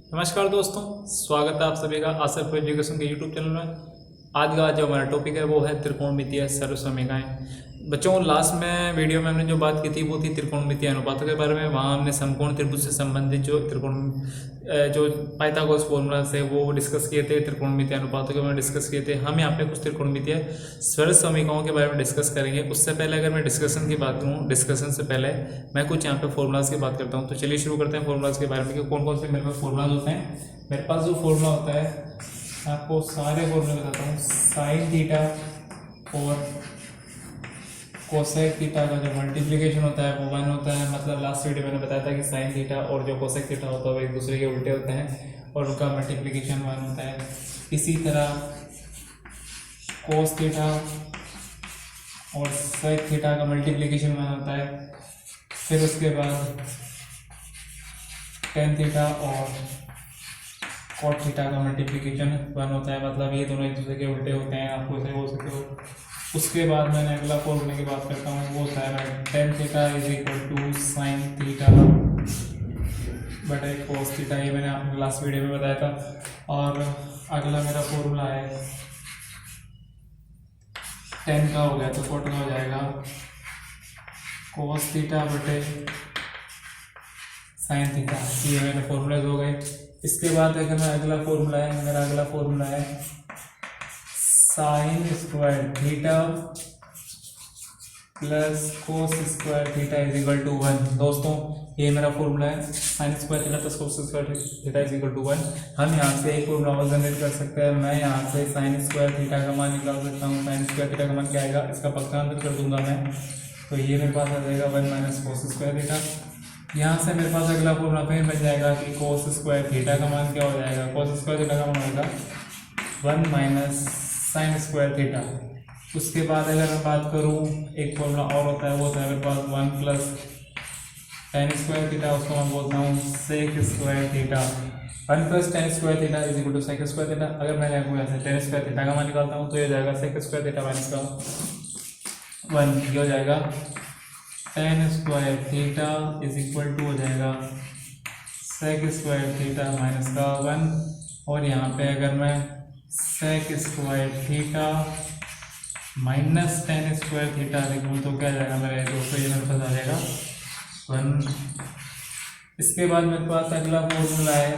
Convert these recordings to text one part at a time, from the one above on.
नमस्कार दोस्तों, स्वागत है आप सभी का आसफ एजुकेशन के यूट्यूब चैनल में। आज का जो हमारा टॉपिक है वो है त्रिकोणमितीय सर्वसमीकाएं। बच्चों, लास्ट में वीडियो में हमने जो बात की थी वो थी त्रिकोणमितीय अनुपातों के बारे में। वहाँ हमने समकोण त्रिभुज से संबंधित जो जो पाइथागोरस फॉर्मूला से वो डिस्कस किए थे। त्रिकोणमितीय अनुपातों के बारे में डिस्कस किए थे। हम यहाँ पे कुछ त्रिकोणमितीय सर्वसमीकाओं के बारे में डिस्कस करेंगे। उससे पहले अगर मैं डिस्कशन की बात करूँ, डिस्कशन से पहले मैं कुछ यहाँ पे फॉर्मूलाज की बात करता हूँ। तो चलिए शुरू करते हैं फॉर्मूलाज के बारे में कि कौन कौन से मेरे पास फॉर्मूलाज होते हैं। मेरे पास जो फॉर्मूला होता है, आपको सारे फॉर्मूले बताता हूँ। साइन थीटा और कोसेक थीटा का जो मल्टीप्लिकेशन होता है वो 1 होता है। मतलब लास्ट वीडियो मैंने बताया था कि साइन थीटा और जो कोसेक थीटा होता है वो एक दूसरे के उल्टे होते हैं और उनका मल्टीप्लिकेशन 1 होता है। इसी तरह कोस थीटा और सेक थीटा का मल्टीप्लिकेशन 1 होता है। फिर उसके बाद टेन थीटा और कॉट थीटा का मल्टीप्लिकेशन 1 होता है। मतलब ये दोनों एक दूसरे के उल्टे होते हैं, आपको इसे बोल सकते हो। उसके बाद मैंने अगला फॉर्मूले की बात करता हूँ, वो होता है tan theta is equal to sine theta बटे कोस थीटा। ये मैंने आपको लास्ट वीडियो में बताया था। और अगला मेरा फॉर्मूला है टेन का हो गया तो कॉट का हो जाएगा कोस थीटा बटे साइन थीटा। ये मेरे फॉर्मूले हो गए। इसके बाद अगर मैं अगला फॉर्मूला है, मेरा अगला फॉर्मूला है sine square theta plus cos square theta is equal to 1। दोस्तों, ये मेरा फॉर्मूला है sine square theta plus cos square theta is equal to 1। हम यहाँ से एक फॉर्मूला और जनरेट कर सकते हैं। मैं यहाँ से साइन स्क्वायर थीटा का मान निकाल सकता हूँ। साइन स्क्वायर थीटा का मान क्या आएगा, इसका पक्षांतर कर दूंगा मैं, तो ये मेरे पास आ जाएगा 1 माइनस कोस स्क्वायर थीटा। यहाँ से मेरे पास अगला फॉर्मूला फिर बन जाएगा कि कोस स्क्वायर थीटा का मान क्या हो जाएगा। कोस स्क्वायर थीटा का मान होगा 1 माइनस साइन स्क्वायर थीटा। उसके बाद अगर मैं बात करूँ, एक फॉर्मूला और होता है, वो होता है मेरे पास 1 प्लस टेन स्क्वायर थीटा। उसको मैं बोलता हूँ sec square theta. 1 plus tan square theta is equal to sec square theta. अगर मैं यहाँ से टेन स्क्वायर थीटा का मान निकालता हूँ तो ये हो जाएगा सेक स्क्वायर थीटा माइनस का 1। ये हो जाएगा tan square theta is equal to हो जाएगा सेक स्क्वायर थीटा माइनस का 1। और यहाँ पे अगर मैं sec square theta minus tan square theta लिखूँ तो क्या जाएगा मेरे दोस्तों, ये मेरे पास आ जाएगा 1। इसके बाद मेरे पास अगला फॉर्मूला है,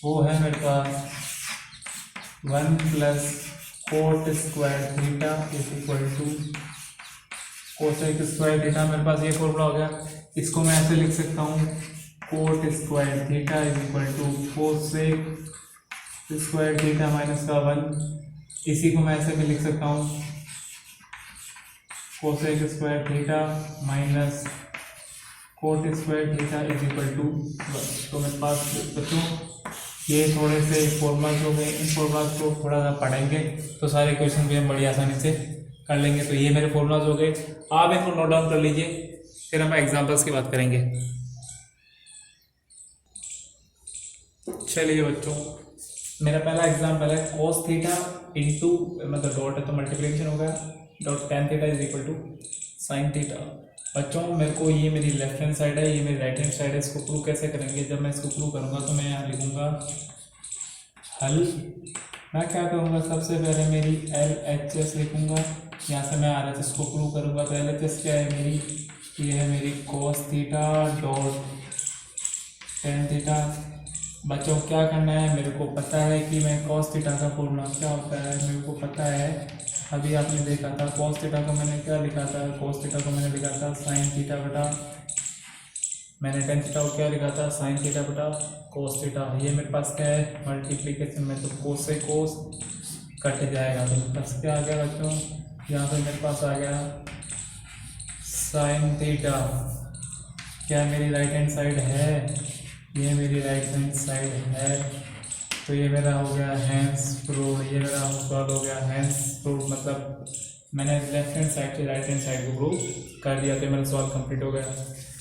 वो है मेरे पास 1 plus cot square theta is equal to cosec square theta. मेरे पास ये फॉर्मूला हो गया। इसको मैं ऐसे लिख सकता हूँ cot square theta is equal to cosec square theta minus का 1। इसी को मैं ऐसे भी लिख सकता हूँ cosec square theta minus cot square theta is equal to 1। तो मेरे पास बच्चों ये थोड़े से फॉर्मूलाज हो गए। इन फॉर्मूलाज को थोड़ा सा पढ़ेंगे तो सारे क्वेश्चन भी हम बड़ी आसानी से कर लेंगे। तो ये मेरे फॉर्मूलाज हो गए, आप इनको नोट डाउन कर लीजिए, फिर हम एग्जांपल्स की बात करेंगे। चलिए बच्चों, मेरा पहला एग्जांपल है cos थीटा इंटू, मतलब डॉट है तो मल्टीप्लिकेशन होगा, dot tan theta is equal to sine theta. बच्चों, मेरे को ये मेरी लेफ्ट हैंड साइड है, ये मेरी राइट हैंड साइड है। इसको प्रूव कैसे करेंगे, जब मैं इसको प्रूव करूँगा तो मैं यहाँ लिखूँगा हल। मैं क्या करूँगा, सबसे पहले मेरी LHS लिखूँगा। यहाँ से मैं RHS को प्रूव करूँगा। तो LHS क्या है मेरी, ये है मेरी cos theta dot tan theta. बच्चों, क्या करना है, मेरे को पता है कि मैं cos थीटा का फॉर्मूला क्या होता है, मेरे को पता है। अभी आपने देखा था cos थीटा को मैंने क्या लिखा था, cos थीटा को मैंने लिखा था साइन थीटा बटा, मैंने टेन थीटा को क्या लिखा था, साइन थीटा बटा cos थीटा। ये मेरे पास क्या है, मल्टीप्लिकेशन में, तो cos से cos कट जाएगा। तो मेरे पास क्या आ गया बच्चों, यहाँ पे मेरे पास आ गया साइन थीटा। क्या मेरी राइट हैंड साइड है, ये मेरी राइट हैंड साइड है। तो ये मेरा हो गया हैंस प्रूव, ये मेरा सॉल्व हो गया हैंस प्रूव। मतलब मैंने लेफ्ट हैंड साइड से राइट हैंड साइड को प्रूव कर दिया, तो मेरा सॉल्व कंप्लीट हो गया।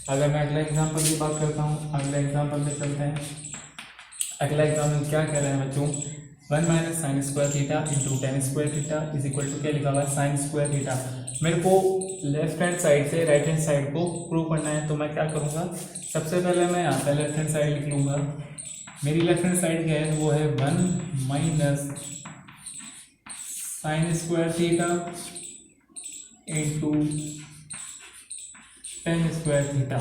अगर मैं अगला एग्जांपल की बात करता हूँ, अगले एग्जांपल में चलते हैं। अगला एग्जांपल क्या कह रहे हैं बच्चों, 1 minus sine square theta into tan square theta is equal to क्या लिखा हुआ है, साइन स्क्वायर थीटा। मेरे को लेफ्ट हैंड साइड से राइट हैंड साइड को प्रूव करना है। तो मैं क्या करूँगा, सबसे पहले मैं यहाँ पे लेफ्ट हैंड साइड लिख लूँगा, मेरी लेफ्ट हैंड साइड क्या है, वो है 1 minus sine square theta into tan square theta.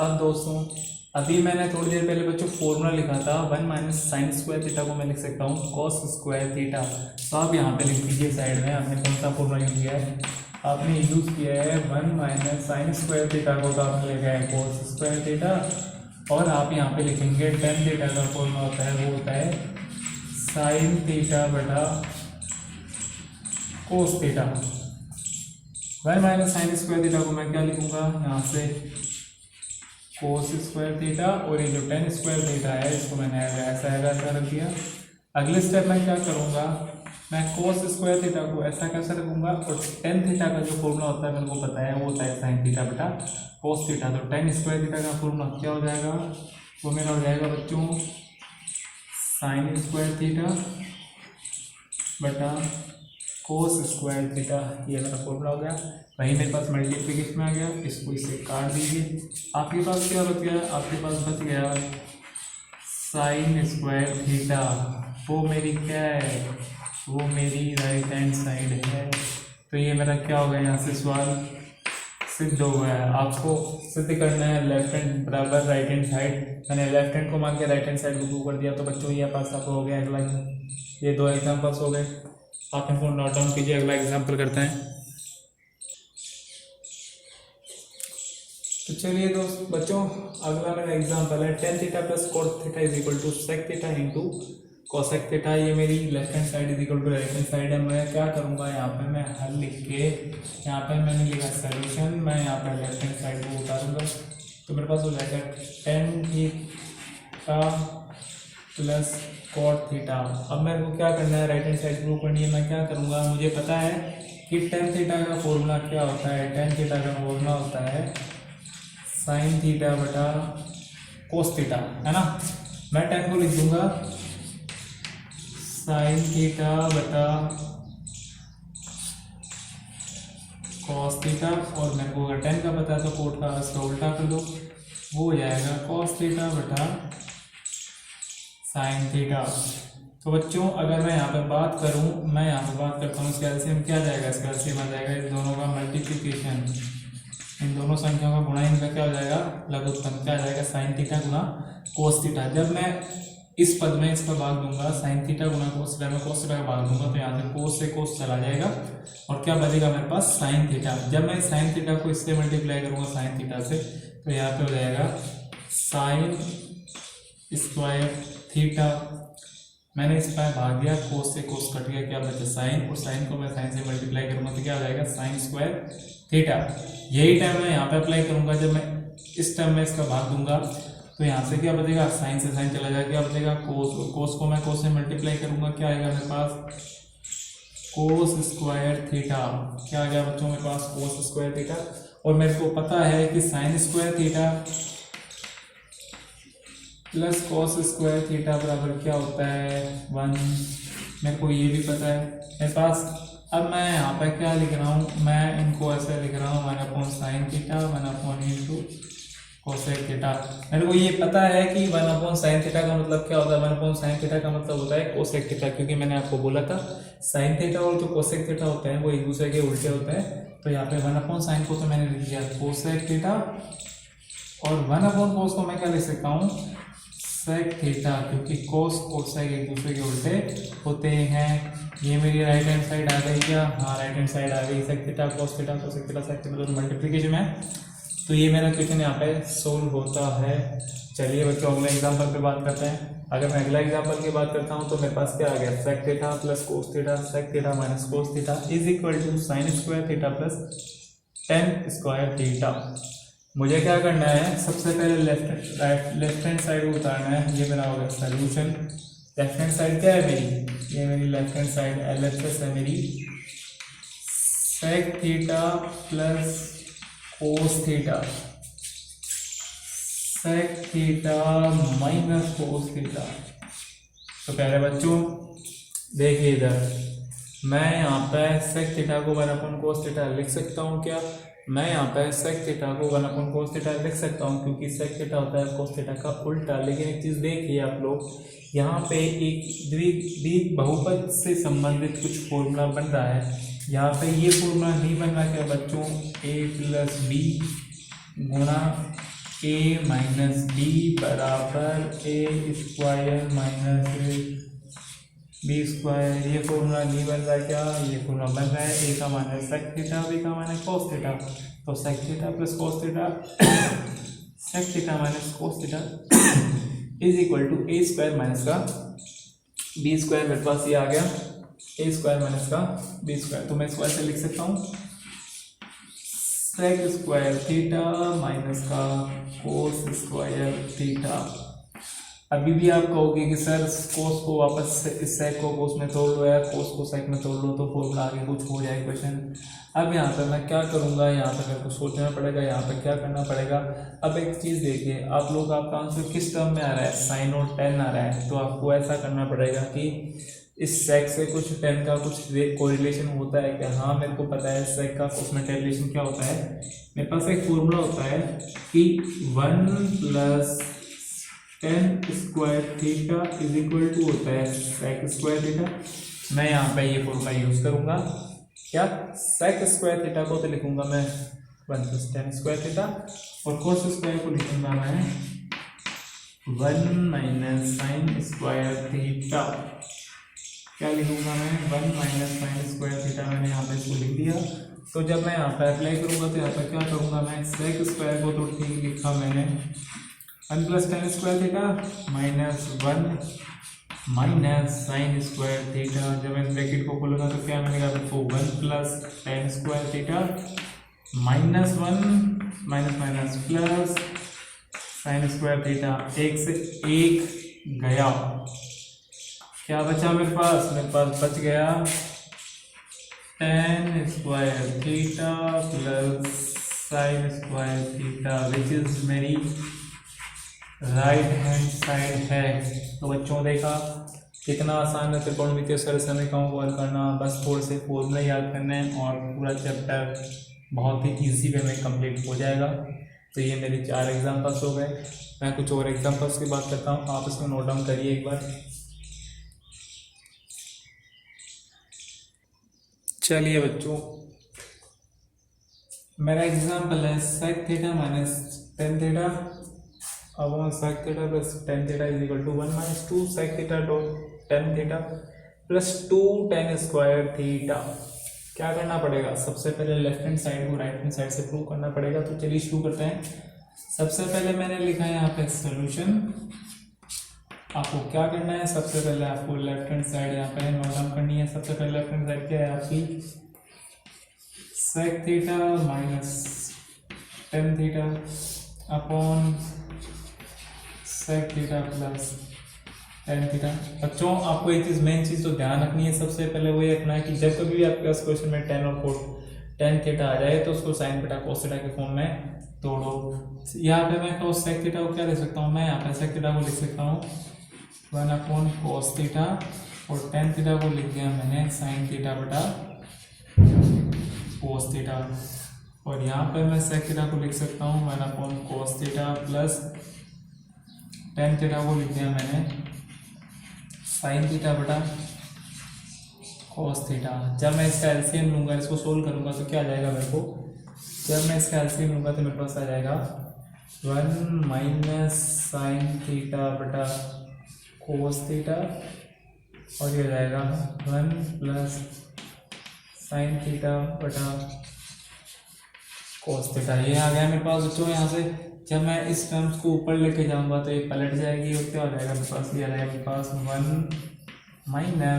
अब दोस्तों अभी मैंने थोड़ी देर पहले बच्चों फॉर्मूला लिखा था 1 माइनस साइन स्क्वायर थीटा को मैं लिख सकता हूँ कॉस स्क्वायर थीटा। तो आप यहाँ पे लिख दीजिए साइड में, आपने कौन सा फॉर्मूला यूज किया है, आपने यूज किया है 1 माइनस साइन स्क्वायर थीटा को, तो आपने लिखा है कॉस स्क्वायर थीटा। और आप यहाँ पे लिखेंगे टेन थीटा का फॉर्मूला होता है, वो होता है साइन थीटा बटा cos theta. 1 minus sine square theta को मैं क्या लिखूंगा यहाँ से, कोस स्क्वायर थीटा, और ये जो टेन स्क्वायर थीटा है इसको मैंने ऐसा रख दिया। अगले स्टेप में क्या करूँगा, मैं कोस स्क्वायर थीटा को ऐसा कैसे रखूँगा, और टेन थीटा का जो फॉर्मूला होता है मेरे को पता है, वो होता है साइन थीटा बटा कोस थीटा। तो टेन स्क्वायर थीटा का फॉर्मूला क्या हो जाएगा, वो मेरा हो जाएगा बच्चों साइन स्क्वायर थीटा बटा कोस स्क्वायर थीटा। ये मेरा फॉर्मूला हो गया। वहीं मेरे पास मल्टीप्लिकेशन में आ गया, इसको इससे काट दीजिए। आपके पास क्या बच गया, आपके पास बच गया साइन स्क्वायर थीटा, वो मेरी क्या है, वो मेरी राइट हैंड साइड है। तो ये मेरा क्या हो गया, यहाँ से सवाल सिद्ध हो गया है। आपको सिद्ध करना है लेफ्ट हैंड बराबर राइट हैंड साइड। मैंने लेफ्ट हैंड को मान के राइट हैंड साइड को प्रूव कर दिया। तो बच्चों ये पास आपको हो गया अगला, ये दो एग्जाम्पल्स हो गए। आप इनको नोट डाउन कीजिए, अगला एग्जाम्पल करते हैं। तो चलिए दोस्त बच्चों, अगला मेरा एग्जाम्पल है tan theta plus cot theta is equal to sec theta into cosec theta. ये मेरी left hand side is equal to right hand side है। मैं क्या करूँगा, यहाँ पे मैं हल लिख के, यहाँ पे मैंने लिखा सोल्यूशन, मैं यहाँ पे लेफ्ट हैंड साइड को उतारूँगा। तो मेरे पास हो जाएगा ten theta plus cot theta. अब मेरे को क्या करना है, राइट हैंड साइड प्रूव करनी है। मैं क्या करूँगा, मुझे पता है कि टेन थीटा का फॉर्मूला क्या होता है, टेन थीटा का फॉर्मूला होता है साइन थीटा बटा कोस थीटा, है ना। मैं टेन को लिख दूंगा साइन थीटा बटा कॉस थीटा, और मेरे को अगर टेन का पता है तो कोट का इसका उल्टा कर दो, वो हो जाएगा कॉस थीटा बटा साइन थीटा। तो बच्चों अगर मैं यहाँ पर बात करूँ, मैं यहाँ पर बात करता हूँ इसका एलसीएम क्या आ जाएगा, इसका एलसीएम आ जाएगा इन दोनों का मल्टीप्लिकेशन, इन दोनों संख्याओं का गुणा, इनका क्या हो जाएगा लघुत्तम, क्या आ जाएगा साइन थीटा गुना कोस थीटा। जब मैं इस पद में इसका भाग दूंगा, साइन थीटा गुना कोस थीटा में कोस थीटा का भाग दूंगा, तो यहाँ से कोस से कोस चला जाएगा और क्या बचेगा मेरे पास साइन थीटा। जब मैं साइन थीटा को इससे मल्टीप्लाई करूंगा साइन थीटा से, तो यहाँ पे हो जाएगा साइन स्क्वायर थीटा। मैंने इस पर भाग दिया, कोस से कोस कट गया, क्या बचा साइन, और साइन को मैं साइन से मल्टीप्लाई करूंगा तो क्या हो जाएगा साइन स्क्वायर थीटा। यही टर्म मैं यहाँ पे अप्लाई करूंगा, जब मैं इस टर्म में इसका भाग दूंगा तो यहाँ से क्या बचेगा, साइन से साइन चला जाएगा, क्या बचेगा कोस को मैं कोस से मल्टीप्लाई करूंगा, क्या आएगा मेरे पास कोस स्क्वायर थीटा। क्या आ गया बच्चों मेरे पास कोस स्क्वायर थीटा। और मेरे को पता है कि sign square theta plus cos square theta बराबर क्या होता है 1। मेरे को ये भी पता है मेरे पास। अब मैं यहाँ पे क्या लिख रहा हूँ, मैं इनको ऐसे लिख रहा हूँ 1 sine theta 1 into cosec theta. मेरे को ये पता है कि 1 साइन थीटा का मतलब क्या होता है, 1 साइन थीटा का मतलब होता है कोसेक थीटा, क्योंकि मैंने आपको बोला था साइन थीटा और जो कोसेक थीटा होते हैं वो एक दूसरे के उल्टे होते हैं। तो यहाँ पे 1 साइन को तो मैंने लिख दिया कोसेक थीटा, और 1 कोस को मैं क्या लिख सकता हूँ सेक थीटा, क्योंकि कोस और सेक एक दूसरे के उल्टे होते हैं। ये मेरी राइट हैंड साइड आ गई क्या, हाँ राइट हैंड साइड आ गई, sec theta cos theta cosec theta sec theta दोनों मल्टीप्लिकेशन है। तो ये मेरा क्वेश्चन यहाँ पे सोल्व होता है। चलिए बच्चों अगले एग्जाम्पल पे बात करते हैं। अगर मैं अगला एग्जाम्पल की बात करता हूँ तो मेरे पास क्या आ गया sec theta plus cos theta sec theta minus cos theta is equal to sine square theta plus tan square theta. मुझे क्या करना है, सबसे पहले लेफ्ट हैंड साइड उतारना है। ये मेरा होगा सोल्यूशन। लेफ्ट हैंड साइड क्या है मेरी, ये मेरी लेफ्ट हैंड साइड LHS है मेरी, sec theta plus cos theta sec theta minus cos theta. तो पहले बच्चों देखिए इधर, मैं यहाँ पे सेक थीटा को 1 कोस थीटा लिख सकता हूँ क्या, मैं यहाँ पे सेक थीटा को 1/cos थीटा लिख सकता हूँ, क्योंकि सेक थीटा होता है cos थीटा का उल्टा। लेकिन एक चीज़ देखिए आप लोग, यहाँ पे एक बहुपद से संबंधित कुछ फॉर्मूला बन रहा है। यहाँ पे ये फॉर्मूला नहीं बन रहा क्या बच्चों, a + b गुणा a - b बराबर a² - b²। ये फॉर्मूला नहीं बन रहा है क्या, ये फॉर्मूला बन रहा है। a का मान है सेक थीटा, b का मान है cos थीटा। तो sec theta + cos theta sec theta - cos theta is equal to a² - का b²। मेरे पास ये आ गया a² - का b²। तो मैं इसको ऐसे लिख सकता हूँ, sec² थीटा माइनस का cos² थीटा। अभी भी आप कहोगे कि सर कोस को वापस इस सेक को कोस में तोड़ लो या कोस को सेक में तोड़ लो तो फॉर्मूला आगे कुछ हो जाए क्वेश्चन। अब यहाँ पर मैं क्या करूँगा, यहाँ पर मेरे को सोचना पड़ेगा यहाँ पर क्या करना पड़ेगा। अब एक चीज़ देखिए आप लोग, आपका आंसर किस टर्म में आ रहा है, साइन और टेन आ रहा है। तो आपको ऐसा करना पड़ेगा कि इस सेक से कुछ टेन का कुछ कोरिलेशन होता है क्या। हाँ मेरे को पता है सेक का उसमें रिलेशन क्या होता है। मेरे पास एक फॉर्मूला होता है कि 1 + tan² theta is equal to होता है sec² थीटा। मैं यहाँ पे ये फॉर्मूला यूज करूँगा, क्या sec² थीटा को तो लिखूंगा मैं 1 + tan² थीटा, और cos² को लिखूंगा मैं 1 - sin² थीटा। क्या लिखूंगा मैं, 1 - sin² थीटा। मैंने यहाँ पे इसको लिख दिया। तो जब मैं यहाँ पे अप्लाई करूँगा तो यहाँ पे क्या करूँगा मैं, sec² को तो ठीक लिखा मैंने 1 + tan² थीटा -1 - sin² थीटा। जब मैं ब्रैकेट को खोलूंगा तो क्या मिलेगा आपको, 1 + tan² theta -1 plus sin² theta. एक से एक गया, क्या बचा मेरे पास, बच गया tan² theta plus sin² theta, which is मेरी राइट हैंड साइड है। तो बच्चों देखा कितना आसान है त्रिकोणमितीय सरलसमीकरणों को हल करना। बस थोड़े से फॉर्मूले याद करने और पूरा चैप्टर बहुत ही इजी वे में कंप्लीट हो जाएगा। तो ये मेरे 4 एग्जाम्पल्स हो गए। मैं कुछ और एग्जाम्पल्स की बात करता हूँ, आप इसमें नोट डाउन करिए एक बार। चलिए बच्चों, मेरा एग्जाम्पल है sec theta - tan theta upon sec theta plus tan theta is equal to 1 - 2 sec theta tan theta plus 2 tan² theta. क्या करना पड़ेगा, सबसे पहले लेफ्ट हैंड साइड को राइट हैंड साइड से प्रूव करना पड़ेगा। तो चलिए शुरू करते हैं। सबसे पहले मैंने लिखा है यहाँ पे सोल्यूशन। आपको क्या करना है, सबसे पहले आपको लेफ्ट हैंड साइड यहाँ पे नोट डाउन करनी है। सबसे पहले लेफ्ट हैंड साइड क्या है आपकी, sec theta - tan theta upon sec theta plus tan theta. बच्चों आपको एक चीज, मेन चीज तो ध्यान रखनी है, सबसे पहले वो ये रखना है कि जब कभी भी आपके पास क्वेश्चन में tan थीटा आ जाए तो उसको sin थीटा cos थीटा के फॉर्म में तोड़ो। यहाँ पे मैं cos sec थीटा को क्या लिख सकता हूँ, मैं यहाँ पे sec थीटा को लिख सकता हूँ 1/cos थीटा, और tan थीटा को लिख दिया मैंने sin थीटा बटा cos थीटा। और यहाँ पे मैं sec थीटा को लिख सकता हूँ 1/cos theta plus tan theta को लिख दिया मैंने sin थीटा बटा cos थीटा। जब मैं इसका एलसीएम लूँगा, इसको सोल्व करूँगा तो क्या आ जाएगा मेरे को, जब मैं इसका एलसीएम लूँगा तो मेरे पास आ जाएगा 1 - sin थीटा बटा cos थीटा, और ये हो जाएगा 1 + sin थीटा बटा cos थीटा। ये आ गया मेरे पास बच्चों। यहाँ से जब मैं इस टर्म्स को ऊपर लेके जाऊंगा तो ये पलट जाएगी, और क्या हो जाएगा मेरे पास, ये आ जाएगा मेरे पास 1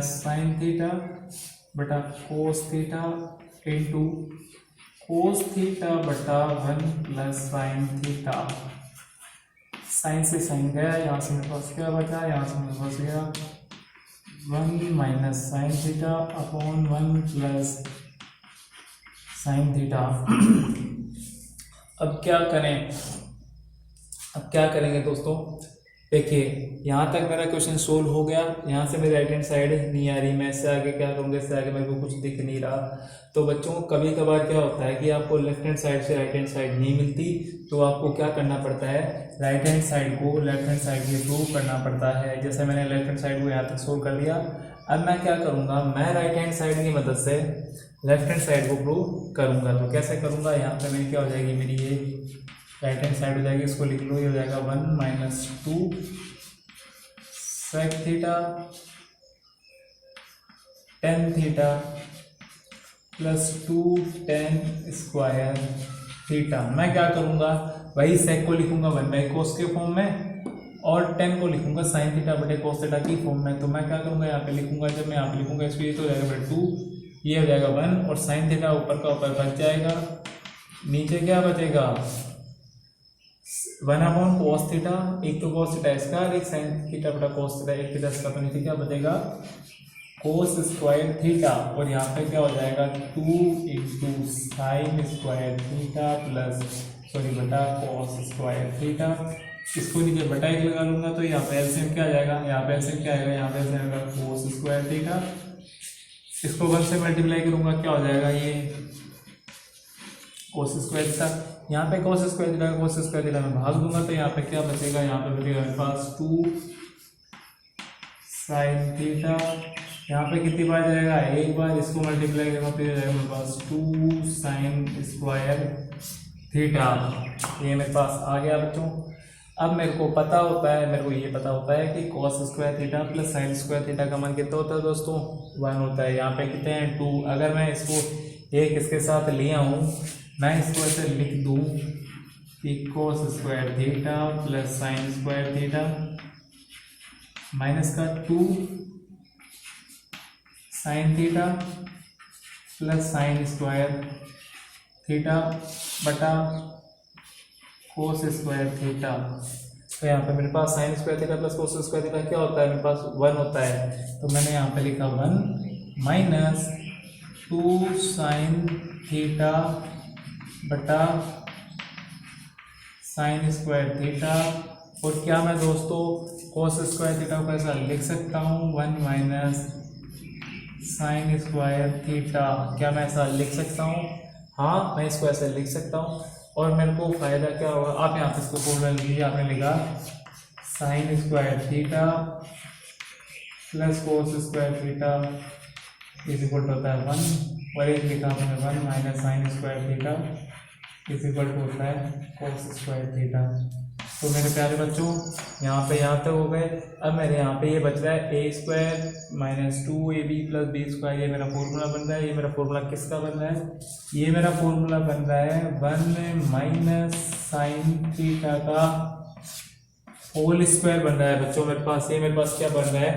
- sin थीटा बटा cos theta into cos theta बटा 1 + sin थीटा। साइन से साइन गया, यहाँ से मेरे पास क्या बचा, यहाँ से मेरे पास गया 1 - sin theta upon 1 + sin theta. अब क्या करें, अब क्या करेंगे दोस्तों, देखिए यहाँ तक मेरा क्वेश्चन सोल्व हो गया। यहाँ से मेरी राइट हैंड साइड नहीं आ रही, मैं इससे आगे क्या करूँगा, इससे आगे मेरे को कुछ दिख नहीं रहा। तो बच्चों कभी कभार क्या होता है कि आपको लेफ्ट हैंड साइड से राइट हैंड साइड नहीं मिलती, तो आपको क्या करना पड़ता है, राइट हैंड साइड को लेफ्ट हैंड साइड के थ्रू करना पड़ता है। जैसे मैंने लेफ्ट हैंड साइड को यहाँ तक सोल्व कर लिया, अब मैं क्या करूँगा, मैं राइट हैंड साइड की मदद से लेफ्ट हैंड साइड को प्रूव करूँगा। तो कैसे करूँगा, यहाँ पे मेरी क्या हो जाएगी, मेरी ये राइट हैंड साइड हो जाएगी, इसको लिख लो, ये हो जाएगा 1 - 2 sec theta tan theta plus 2 tan square theta. मैं क्या करूँगा, वही sec को लिखूंगा 1/cos के फॉर्म में और tan को लिखूंगा sin थीटा बटे cos थीटा की फॉर्म में। तो मैं क्या करूँगा, यहाँ पे लिखूंगा, जब मैं यहाँ पे लिखूंगा इसको, ये तो हो जाएगा 2, ये हो जाएगा 1 और sin थीटा ऊपर का ऊपर बच जाएगा, नीचे क्या बचेगा 1/cos थीटा, एक तो cos थीटा इसका और एक sin थीटा बटा cos थीटा, एक थीटा इसका, तो नीचे क्या बचेगा cos स्क्वायर थीटा और यहाँ पे क्या हो जाएगा 2 × sin स्क्वायर थीटा बटा cos स्क्वायर थीटा। इसको नीचे बटा 1 लगा लूंगा, तो यहाँ पे एलसीएम क्या आ जाएगा, यहाँ पे एलसीएम क्या आएगा, यहाँ पे एलसीएम आएगा cos स्क्वायर थीटा। इसको 1 से मल्टीप्लाई करूंगा, क्या हो जाएगा, ये cos स्क्वायर थीटा, यहाँ पे cos स्क्वायर थीटा में भाग दूंगा, तो यहाँ पे क्या बचेगा, यहाँ पे बचेगा मेरे पास 2 sin थीटा, यहाँ पे कितनी बार जाएगा, एक बार, इसको मल्टीप्लाई करूँगा तो ये जाएगा मेरे पास 2 sin स्क्वायर थीटा। ये मेरे पास आ गया बच्चों। अब मेरे को पता होता है, मेरे को ये पता होता है कि cos square theta plus sin square theta का मान कितना होता है दोस्तों, 1 होता है। यहाँ पे कितने हैं 2, अगर मैं इसको एक इसके साथ लिया हूँ, मैं इसको ऐसे लिख दूँ कि cos square theta plus sin square theta minus का 2 sin theta plus sin square theta बटा cos स्क्वायर थीटा। तो यहाँ पे मेरे पास sin square theta plus cos square theta क्या होता है, मेरे पास 1 होता है, तो मैंने यहाँ पे लिखा 1 माइनस 2 sin थीटा बटा sin स्क्वायर थीटा। और क्या मैं दोस्तों cos स्क्वायर थीटा को कैसा लिख सकता हूँ, 1 माइनस sin स्क्वायर थीटा, क्या मैं ऐसा लिख सकता हूँ, हाँ मैं इसको ऐसे लिख सकता हूँ। और मेरे को फायदा क्या होगा, आप यहाँ पे इसको फॉर्मूला लीजिए, आपने लिखा sin square theta plus cos square theta is equal to होता है 1 और एक लिखा आपने 1 minus sin square theta is equal to होता है cos स्क्वायर थीटा। तो मेरे प्यारे बच्चों यहाँ तक हो गए। अब मेरे यहाँ पे ये बच रहा है a square minus 2ab plus b square, ये मेरा फॉर्मूला बन रहा है। ये मेरा फॉर्मूला किसका बन रहा है, ये मेरा फॉर्मूला बन रहा है 1 माइनस साइन थीटा का होल स्क्वायर बन रहा है बच्चों मेरे पास। ये मेरे पास क्या बन रहा है,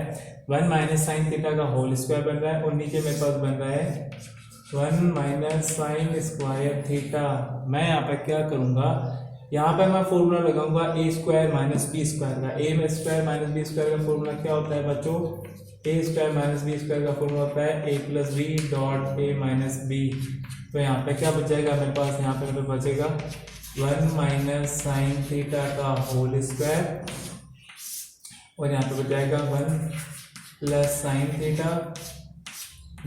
1 माइनस साइन थीटा का होल स्क्वायर बन रहा है और नीचे मेरे पास बन रहा है 1 माइनस साइन स्क्वायर थीटा। मैं यहाँ पे क्या करूँगा, यहाँ पे मैं फॉर्मूला लगाऊंगा A square minus B square का। A square minus B square का फॉर्मूला क्या होता है बच्चों, A square minus B square का फॉर्मूला होता है A plus B dot A minus B. तो यहाँ पे क्या बच जाएगा मेरे पास, यहाँ पे मेरे बचेगा 1 माइनस साइन थीटा का होल स्क्वायर और यहाँ पे बच जाएगा 1 plus sine theta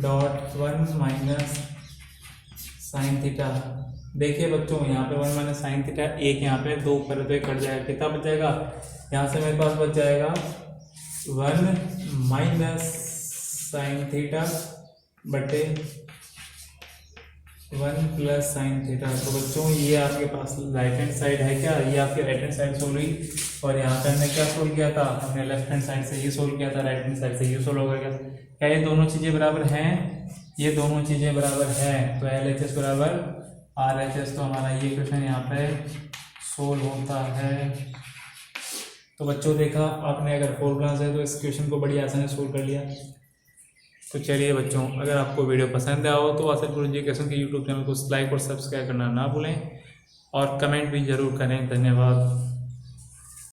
dot 1 minus sine theta. देखिए बच्चों यहाँ पे 1 माइनस साइन थीटा, एक यहाँ पे 2 ऊपर तो एक कट जाएगा, कितना बच जाएगा, यहाँ से मेरे पास बच जाएगा 1 माइनस साइन थीटा बटे 1 प्लस साइन थीटा। तो बच्चों ये आपके पास राइट हैंड साइड है क्या, ये आपकी राइट हैंड साइड सोल्व हुई। और यहाँ पे हमने क्या सोल्व किया था, हमने लेफ्ट हैंड साइड से ये सोल्व किया था, राइट हैंड साइड से ये सोल्व हो गया। क्या ये दोनों चीज़ें बराबर हैं, ये दोनों चीज़ें बराबर हैं। तो LHS बराबर RHS, तो हमारा ये क्वेश्चन यहाँ पे सोल्व होता है। तो बच्चों देखा आपने, अगर फॉर्मूलाज है तो इस क्वेश्चन को बड़ी आसानी से सोल्व कर लिया। तो चलिए बच्चों, अगर आपको वीडियो पसंद आया हो तो आसिफ गुरु एजुकेशन के यूट्यूब चैनल को लाइक और सब्सक्राइब करना ना भूलें और कमेंट भी ज़रूर करें। धन्यवाद।